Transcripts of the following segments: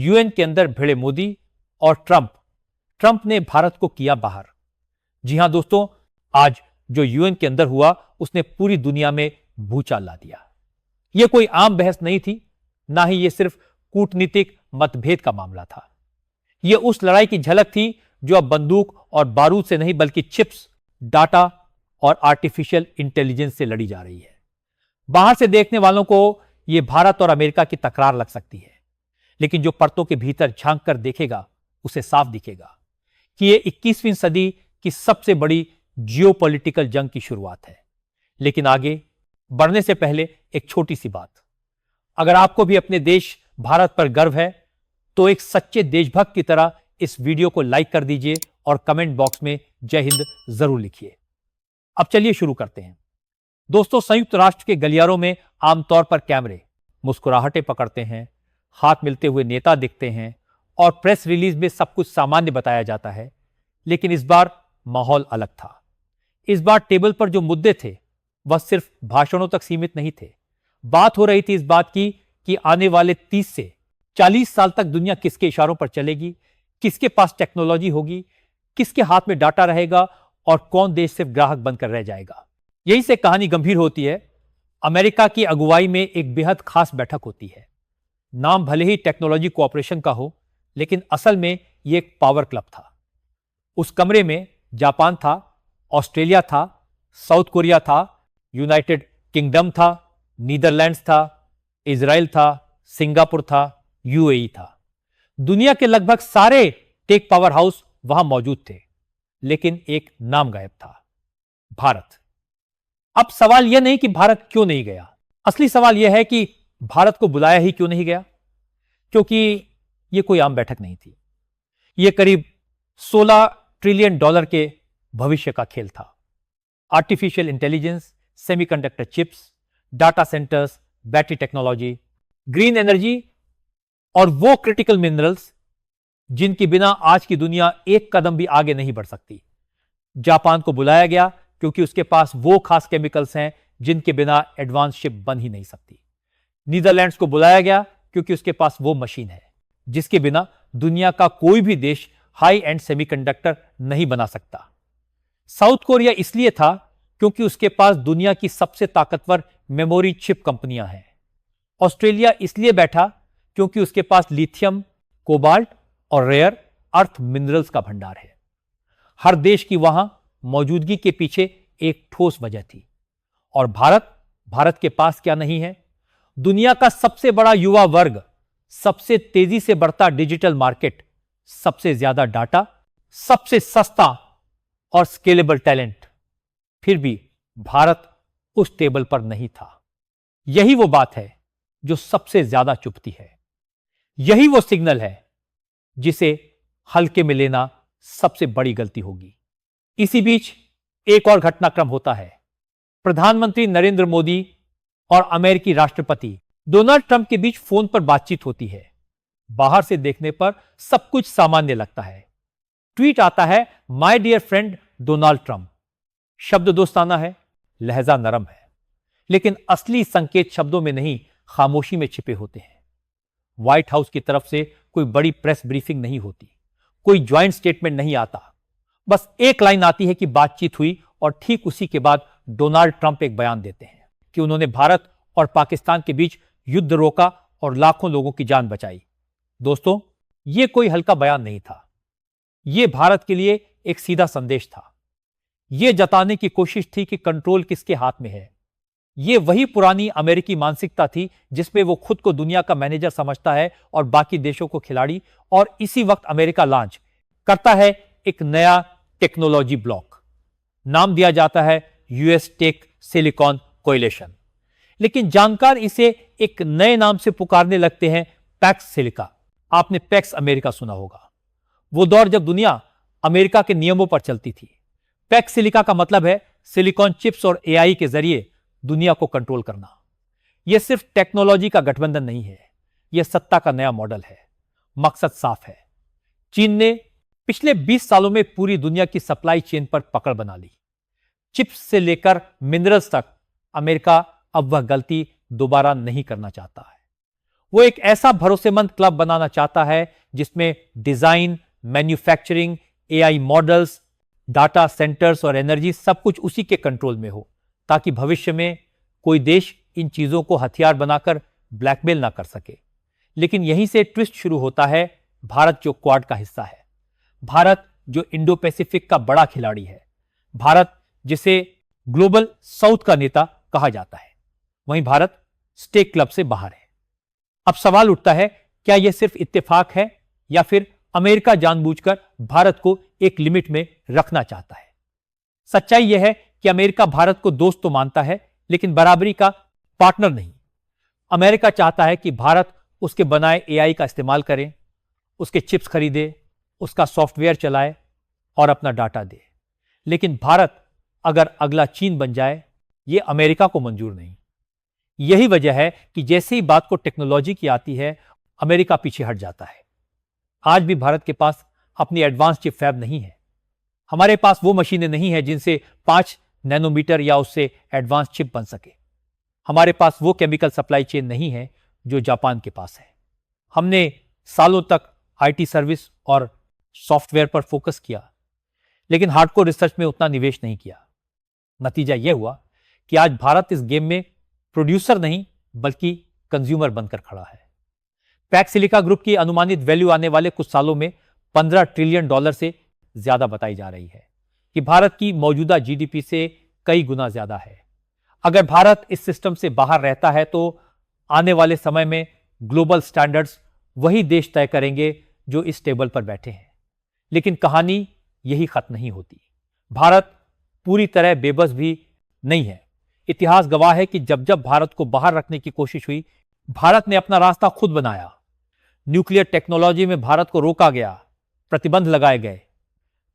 UN के अंदर भिड़े मोदी और ट्रंप ने भारत को किया बाहर। जी हां दोस्तों, आज जो यूएन के अंदर हुआ उसने पूरी दुनिया में भूचाल ला दिया। यह कोई आम बहस नहीं थी, ना ही यह सिर्फ कूटनीतिक मतभेद का मामला था। यह उस लड़ाई की झलक थी जो अब बंदूक और बारूद से नहीं बल्कि चिप्स, डाटा और आर्टिफिशियल इंटेलिजेंस से लड़ी जा रही है। बाहर से देखने वालों को यह भारत और अमेरिका की तकरार लग सकती है, लेकिन जो परतों के भीतर झांक कर देखेगा उसे साफ दिखेगा कि यह 21वीं सदी की सबसे बड़ी जियोपॉलिटिकल जंग की शुरुआत है। लेकिन आगे बढ़ने से पहले एक छोटी सी बात। अगर आपको भी अपने देश भारत पर गर्व है तो एक सच्चे देशभक्त की तरह इस वीडियो को लाइक कर दीजिए और कमेंट बॉक्स में जय हिंद जरूर लिखिए। अब चलिए शुरू करते हैं। दोस्तों, संयुक्त राष्ट्र के गलियारों में आमतौर पर कैमरे मुस्कुराहटें पकड़ते हैं, हाथ मिलते हुए नेता दिखते हैं और प्रेस रिलीज में सब कुछ सामान्य बताया जाता है। लेकिन इस बार माहौल अलग था। इस बार टेबल पर जो मुद्दे थे वह सिर्फ भाषणों तक सीमित नहीं थे। बात हो रही थी इस बात की कि आने वाले 30 से 40 साल तक दुनिया किसके इशारों पर चलेगी, किसके पास टेक्नोलॉजी होगी, किसके हाथ में डाटा रहेगा और कौन देश सिर्फ ग्राहक बनकर रह जाएगा। यही से कहानी गंभीर होती है। अमेरिका की अगुवाई में एक बेहद खास बैठक होती है। नाम भले ही टेक्नोलॉजी कोऑपरेशन का हो, लेकिन असल में यह एक पावर क्लब था। उस कमरे में जापान था, ऑस्ट्रेलिया था, साउथ कोरिया था, यूनाइटेड किंगडम था, नीदरलैंड्स था, इजराइल था, सिंगापुर था, यूएई था। दुनिया के लगभग सारे टेक पावर हाउस वहां मौजूद थे, लेकिन एक नाम गायब था, भारत। अब सवाल यह नहीं कि भारत क्यों नहीं गया, असली सवाल यह है कि भारत को बुलाया ही क्यों नहीं गया। क्योंकि यह कोई आम बैठक नहीं थी। यह करीब $16 ट्रिलियन के भविष्य का खेल था। Artificial intelligence, semiconductor chips, data centres, battery technology, green energy और वो क्रिटिकल मिनरल्स जिनके बिना आज की दुनिया एक कदम भी आगे नहीं बढ़ सकती। जापान को बुलाया गया क्योंकि उसके पास वो खास केमिकल्स हैं जिनके बिना एडवांस शिप बन ही नहीं सकती। नीदरलैंड्स को बुलाया गया क्योंकि उसके पास वो मशीन है जिसके बिना दुनिया का कोई भी देश हाई एंड सेमीकंडक्टर नहीं बना सकता। साउथ कोरिया इसलिए था क्योंकि उसके पास दुनिया की सबसे ताकतवर मेमोरी चिप कंपनियां हैं। ऑस्ट्रेलिया इसलिए बैठा क्योंकि उसके पास लिथियम, कोबाल्ट और रेयर अर्थ मिनरल्स का भंडार है। हर देश की वहां मौजूदगी के पीछे एक ठोस वजह थी। और भारत के पास क्या नहीं है? दुनिया का सबसे बड़ा युवा वर्ग, सबसे तेजी से बढ़ता डिजिटल मार्केट, सबसे ज्यादा डाटा, सबसे सस्ता और स्केलेबल टैलेंट। फिर भी भारत उस टेबल पर नहीं था। यही वो बात है जो सबसे ज्यादा चुभती है। यही वो सिग्नल है जिसे हल्के में लेना सबसे बड़ी गलती होगी। इसी बीच एक और घटनाक्रम होता है। प्रधानमंत्री नरेंद्र मोदी और अमेरिकी राष्ट्रपति डोनाल्ड ट्रंप के बीच फोन पर बातचीत होती है। बाहर से देखने पर सब कुछ सामान्य लगता है। ट्वीट आता है, my dear friend Donald Trump. शब्द दोस्ताना है, लहजा नरम है, लेकिन असली संकेत शब्दों में नहीं, खामोशी में छिपे होते हैं। व्हाइट हाउस की तरफ से कोई बड़ी प्रेस ब्रीफिंग नहीं होती, कोई ज्वाइंट स्टेटमेंट नहीं आता। बस एक लाइन आती है कि बातचीत हुई और ठीक उसी के बाद डोनाल्ड ट्रंप एक बयान देते हैं कि उन्होंने भारत और पाकिस्तान के बीच युद्ध रोका और लाखों लोगों की जान बचाई। दोस्तों, यह कोई हल्का बयान नहीं था। यह भारत के लिए एक सीधा संदेश था। यह जताने की कोशिश थी कि कंट्रोल किसके हाथ में है। यह वही पुरानी अमेरिकी मानसिकता थी जिसमें वो खुद को दुनिया का मैनेजर समझता है और बाकी देशों को खिलाड़ी। और इसी वक्त अमेरिका लॉन्च करता है एक नया टेक्नोलॉजी ब्लॉक। नाम दिया जाता है यूएस टेक सिलिकॉन कोएलिशन, लेकिन जानकार इसे एक नए नाम से पुकारने लगते हैं, पैक्स सिलिका। आपने पैक्स अमेरिका सुना होगा। वो दौर जब दुनिया अमेरिका के नियमों पर चलती थी। पैक्स सिलिका का मतलब है सिलिकॉन चिप्स और एआई के जरिए दुनिया को कंट्रोल करना। यह सिर्फ टेक्नोलॉजी का गठबंधन नहीं है, यह सत्ता का नया मॉडल है। मकसद साफ है। चीन ने पिछले 20 सालों में पूरी दुनिया की सप्लाई चेन पर पकड़ बना ली। चिप्स से लेकर मिनरल्स तक अमेरिका अब वह गलती दोबारा नहीं करना चाहता है। वो एक ऐसा भरोसेमंद क्लब बनाना चाहता है जिसमें design, manufacturing, AI models, data centres और एनर्जी सब कुछ उसी के कंट्रोल में हो, ताकि भविष्य में कोई देश इन चीजों को हथियार बनाकर ब्लैकमेल ना कर सके। लेकिन यहीं से ट्विस्ट शुरू होता है। भारत जो क्वाड का हिस्सा है, भारत जो इंडो पैसिफिक का बड़ा खिलाड़ी है, भारत जिसे ग्लोबल साउथ का नेता कहा जाता है, वहीं भारत स्टेक क्लब से बाहर है। अब सवाल उठता है, क्या यह सिर्फ इत्तेफाक है या फिर अमेरिका जानबूझकर भारत को एक लिमिट में रखना चाहता है? सच्चाई यह है कि अमेरिका भारत को दोस्त तो मानता है, लेकिन बराबरी का पार्टनर नहीं। अमेरिका चाहता है कि भारत उसके बनाए एआई का इस्तेमाल करे, उसके चिप्स खरीदे, उसका सॉफ्टवेयर चलाए और अपना डाटा दे। लेकिन भारत अगर अगला चीन बन जाए, यह अमेरिका को मंजूर नहीं। यही वजह है कि जैसे ही बात को टेक्नोलॉजी की आती है, अमेरिका पीछे हट जाता है। आज भी भारत के पास अपनी एडवांस चिप फैब नहीं है। हमारे पास वो मशीनें नहीं है जिनसे 5 नैनोमीटर या उससे एडवांस चिप बन सके। हमारे पास वो केमिकल सप्लाई चेन नहीं है जो जापान के पास है। हमने सालों तक आईटी सर्विस और सॉफ्टवेयर पर फोकस किया, लेकिन हार्डकोर रिसर्च में उतना निवेश नहीं किया। नतीजा यह हुआ कि आज भारत इस गेम में प्रोड्यूसर नहीं बल्कि कंज्यूमर बनकर खड़ा है। पैक सिलिका ग्रुप की अनुमानित वैल्यू आने वाले कुछ सालों में $15 ट्रिलियन से ज्यादा बताई जा रही है, कि भारत की मौजूदा जीडीपी से कई गुना ज्यादा है। अगर भारत इस सिस्टम से बाहर रहता है तो आने वाले समय में ग्लोबल स्टैंडर्ड्स वही देश तय करेंगे जो इस टेबल पर बैठे हैं। लेकिन कहानी यही खत्म नहीं होती। भारत पूरी तरह बेबस भी नहीं है। इतिहास गवाह है कि जब जब भारत को बाहर रखने की कोशिश हुई, भारत ने अपना रास्ता खुद बनाया। न्यूक्लियर टेक्नोलॉजी में भारत को रोका गया, प्रतिबंध लगाए गए,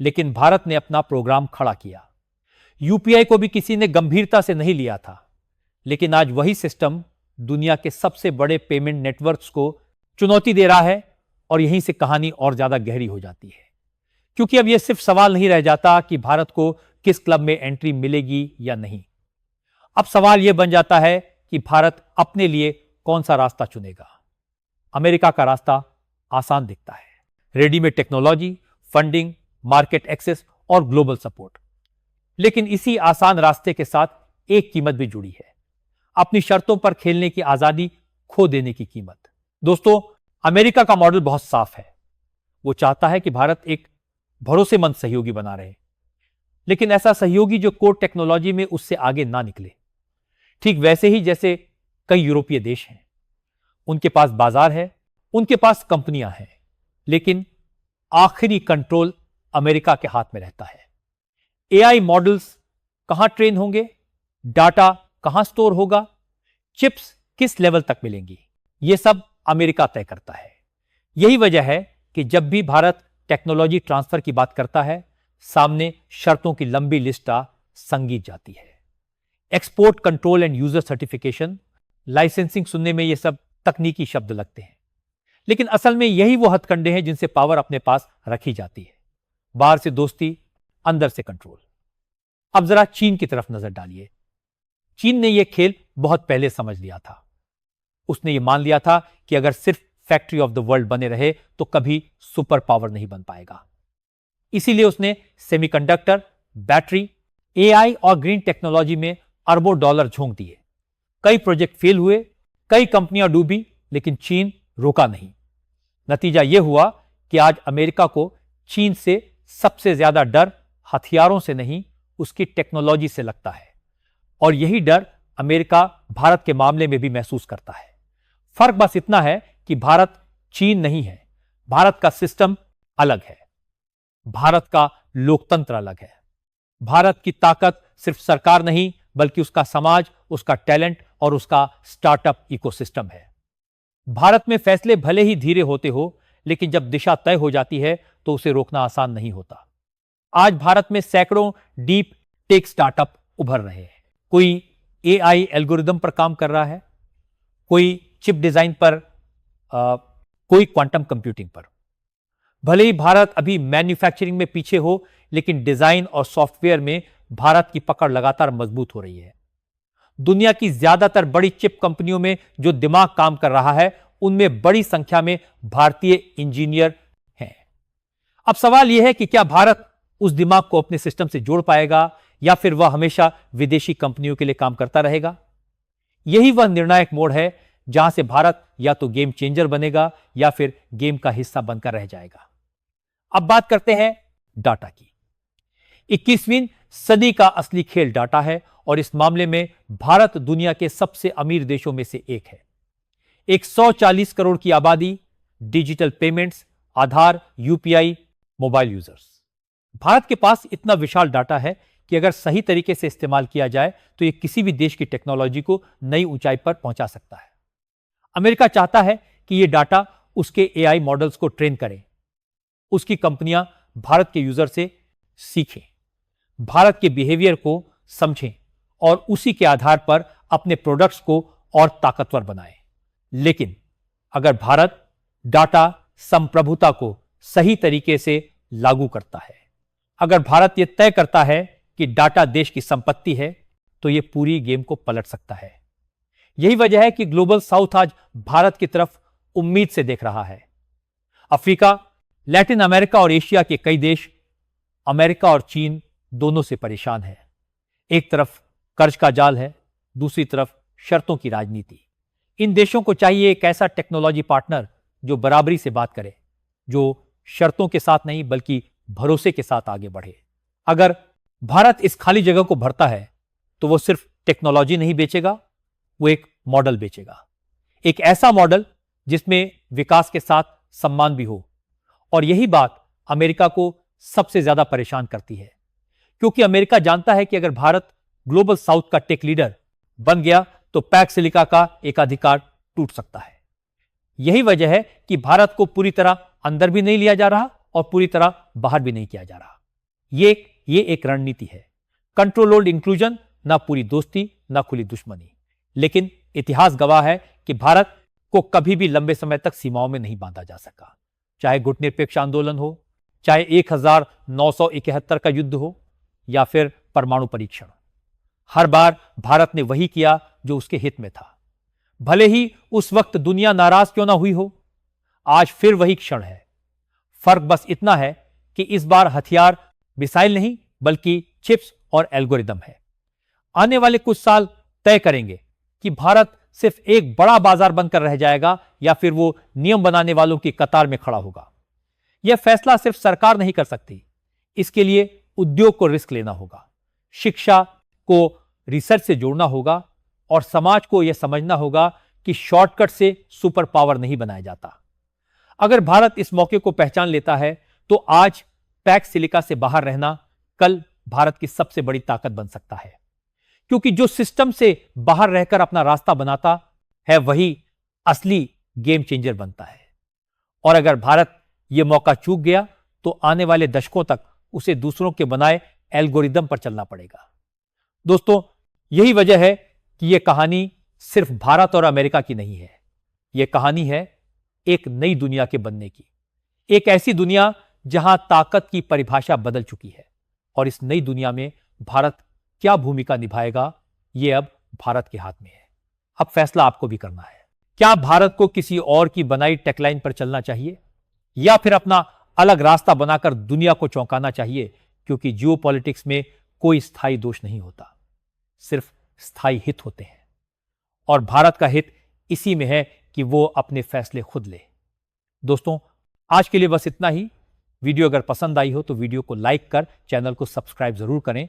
लेकिन भारत ने अपना प्रोग्राम खड़ा किया। यूपीआई को भी किसी ने गंभीरता से नहीं लिया था, लेकिन आज वही सिस्टम दुनिया के सबसे बड़े पेमेंट नेटवर्क्स को चुनौती दे रहा है। और यहीं से कहानी और ज्यादा गहरी हो जाती है, क्योंकि अब यह सिर्फ सवाल नहीं रह जाता कि भारत को किस क्लब में एंट्री मिलेगी या नहीं। अब सवाल यह बन जाता है कि भारत अपने लिए कौन सा रास्ता चुनेगा। अमेरिका का रास्ता आसान दिखता है, readymade technology, funding, market access और ग्लोबल सपोर्ट। लेकिन इसी आसान रास्ते के साथ एक कीमत भी जुड़ी है, अपनी शर्तों पर खेलने की आजादी खो देने की कीमत। दोस्तों, अमेरिका का मॉडल बहुत साफ है। वो चाहता है कि भारत एक भरोसेमंद सहयोगी बना रहे, लेकिन ऐसा सहयोगी जो कोर टेक्नोलॉजी में उससे आगे ना निकले। ठीक वैसे ही जैसे कई यूरोपीय देश हैं, उनके पास बाजार है, उनके पास कंपनियां हैं, लेकिन आखिरी कंट्रोल अमेरिका के हाथ में रहता है। एआई मॉडल्स कहां ट्रेन होंगे, डाटा कहां स्टोर होगा, चिप्स किस लेवल तक मिलेंगी, यह सब अमेरिका तय करता है। यही वजह है कि जब भी भारत टेक्नोलॉजी ट्रांसफर की बात करता है, सामने शर्तों की लंबी लिस्ट संगीत जाती है। Export control and user certification, licensing सुनने में ये सब तकनीकी शब्द लगते हैं, लेकिन असल में यही वो हथकंडे हैं जिनसे पावर अपने पास रखी जाती है। बाहर से दोस्ती, अंदर से कंट्रोल। अब जरा चीन की तरफ नजर डालिए। चीन ने यह खेल बहुत पहले समझ लिया था। उसने ये मान लिया था कि अगर सिर्फ फैक्ट्री ऑफ द वर्ल्ड बने रहे तो कभी सुपर पावर नहीं बन पाएगा। इसीलिए उसने सेमीकंडक्टर, बैटरी, एआई और ग्रीन टेक्नोलॉजी में अरबों डॉलर झोंक दिए। कई प्रोजेक्ट फेल हुए, कई कंपनियां डूबी, लेकिन चीन रोका नहीं। नतीजा यह हुआ कि आज अमेरिका को चीन से सबसे ज्यादा डर हथियारों से नहीं, उसकी टेक्नोलॉजी से लगता है। और यही डर अमेरिका भारत के मामले में भी महसूस करता है। फर्क बस इतना है कि भारत चीन नहीं है। भारत का सिस्टम अलग है, भारत का लोकतंत्र अलग है। भारत की ताकत सिर्फ सरकार नहीं, बल्कि उसका समाज, उसका टैलेंट और उसका स्टार्टअप इकोसिस्टम है। भारत में फैसले भले ही धीरे होते हो, लेकिन जब दिशा तय हो जाती है तो उसे रोकना आसान नहीं होता। आज भारत में सैकड़ों डीप टेक स्टार्टअप उभर रहे हैं। कोई एआई एल्गोरिदम पर काम कर रहा है, कोई चिप डिजाइन पर, कोई क्वांटम कंप्यूटिंग पर। भले ही भारत अभी मैन्युफैक्चरिंग में पीछे हो, लेकिन डिजाइन और सॉफ्टवेयर में भारत की पकड़ लगातार मजबूत हो रही है। दुनिया की ज्यादातर बड़ी चिप कंपनियों में जो दिमाग काम कर रहा है, उनमें बड़ी संख्या में भारतीय इंजीनियर हैं। अब सवाल यह है कि क्या भारत उस दिमाग को अपने सिस्टम से जोड़ पाएगा या फिर वह हमेशा विदेशी कंपनियों के लिए काम करता रहेगा। यही वह निर्णायक मोड़ है जहां से भारत या तो गेम चेंजर बनेगा या फिर गेम का हिस्सा बनकर रह जाएगा। अब बात करते हैं डाटा की। 21वीं सदी का असली खेल डाटा है और इस मामले में भारत दुनिया के सबसे अमीर देशों में से एक है। 140 करोड़ की आबादी, डिजिटल पेमेंट्स, आधार, यूपीआई, मोबाइल यूजर्स। भारत के पास इतना विशाल डाटा है कि अगर सही तरीके से इस्तेमाल किया जाए तो यह किसी भी देश की टेक्नोलॉजी को नई ऊंचाई पर पहुंचा सकता है। अमेरिका चाहता है कि यह डाटा उसके एआई मॉडल्स को ट्रेन करे। उसकी कंपनियां भारत के यूजर से सीखें, भारत के बिहेवियर को समझें और उसी के आधार पर अपने प्रोडक्ट्स को और ताकतवर बनाएं। लेकिन अगर भारत डाटा संप्रभुता को सही तरीके से लागू करता है, अगर भारत यह तय करता है कि डाटा देश की संपत्ति है, तो यह पूरी गेम को पलट सकता है। यही वजह है कि ग्लोबल साउथ आज भारत की तरफ उम्मीद से देख रहा है। अफ्रीका, लैटिन अमेरिका और एशिया के कई देश अमेरिका और चीन दोनों से परेशान है। एक तरफ कर्ज का जाल है, दूसरी तरफ शर्तों की राजनीति। इन देशों को चाहिए एक ऐसा टेक्नोलॉजी पार्टनर जो बराबरी से बात करे, जो शर्तों के साथ नहीं बल्कि भरोसे के साथ आगे बढ़े। अगर भारत इस खाली जगह को भरता है तो वो सिर्फ टेक्नोलॉजी नहीं बेचेगा, वो एक मॉडल बेचेगा। एक ऐसा मॉडल जिसमें विकास के साथ सम्मान भी हो। और यही बात अमेरिका को सबसे ज्यादा परेशान करती है, क्योंकि अमेरिका जानता है कि अगर भारत ग्लोबल साउथ का टेक लीडर बन गया तो पैक्स सिलिका का एकाधिकार टूट सकता है। यही वजह है कि भारत को पूरी तरह अंदर भी नहीं लिया जा रहा और पूरी तरह बाहर भी नहीं किया जा रहा। ये एक रणनीति है। कंट्रोल्ड इंक्लूजन, ना पूरी दोस्ती ना खुली दुश्मनी। लेकिन इतिहास गवाह है कि भारत को कभी भी लंबे समय तक सीमाओं में नहीं बांधा जा सका। चाहे गुटनिरपेक्ष आंदोलन हो, चाहे 1971 का युद्ध हो या फिर परमाणु परीक्षण, हर बार भारत ने वही किया जो उसके हित में था। भले ही उस वक्त दुनिया नाराज क्यों ना हुई हो, आज फिर वही क्षण है। फर्क बस इतना है कि इस बार हथियार मिसाइल नहीं बल्कि चिप्स और एल्गोरिदम है। आने वाले कुछ साल तय करेंगे कि भारत सिर्फ एक बड़ा बाजार बनकर रह जाएगा या फिर वो नियम बनाने वालों की कतार में खड़ा होगा। यह फैसला सिर्फ सरकार नहीं कर सकती, इसके लिए उद्योग को रिस्क लेना होगा, शिक्षा को रिसर्च से जोड़ना होगा और समाज को यह समझना होगा कि शॉर्टकट से सुपर पावर नहीं बनाया जाता। अगर भारत इस मौके को पहचान लेता है तो आज पैक्स सिलिका से बाहर रहना कल भारत की सबसे बड़ी ताकत बन सकता है, क्योंकि जो सिस्टम से बाहर रहकर अपना रास्ता बनाता है वही असली गेम चेंजर बनता है। और अगर भारत यह मौका चूक गया तो आने वाले दशकों तक उसे दूसरों के बनाए एल्गोरिदम पर चलना पड़ेगा। दोस्तों, यही वजह है कि यह कहानी सिर्फ भारत और अमेरिका की नहीं है। यह कहानी है एक नई दुनिया के बनने की, एक ऐसी दुनिया जहां ताकत की परिभाषा बदल चुकी है। और इस नई दुनिया में भारत क्या भूमिका निभाएगा, यह अब भारत के हाथ में है। अब फैसला आपको भी करना है। क्या भारत को किसी और की बनाई टेकलाइन पर चलना चाहिए या फिर अपना अलग रास्ता बनाकर दुनिया को चौंकाना चाहिए? क्योंकि जियोपॉलिटिक्स में कोई स्थायी दोष नहीं होता, सिर्फ स्थायी हित होते हैं। और भारत का हित इसी में है कि वो अपने फैसले खुद ले। दोस्तों, आज के लिए बस इतना ही। वीडियो अगर पसंद आई हो तो वीडियो को लाइक कर चैनल को सब्सक्राइब जरूर करें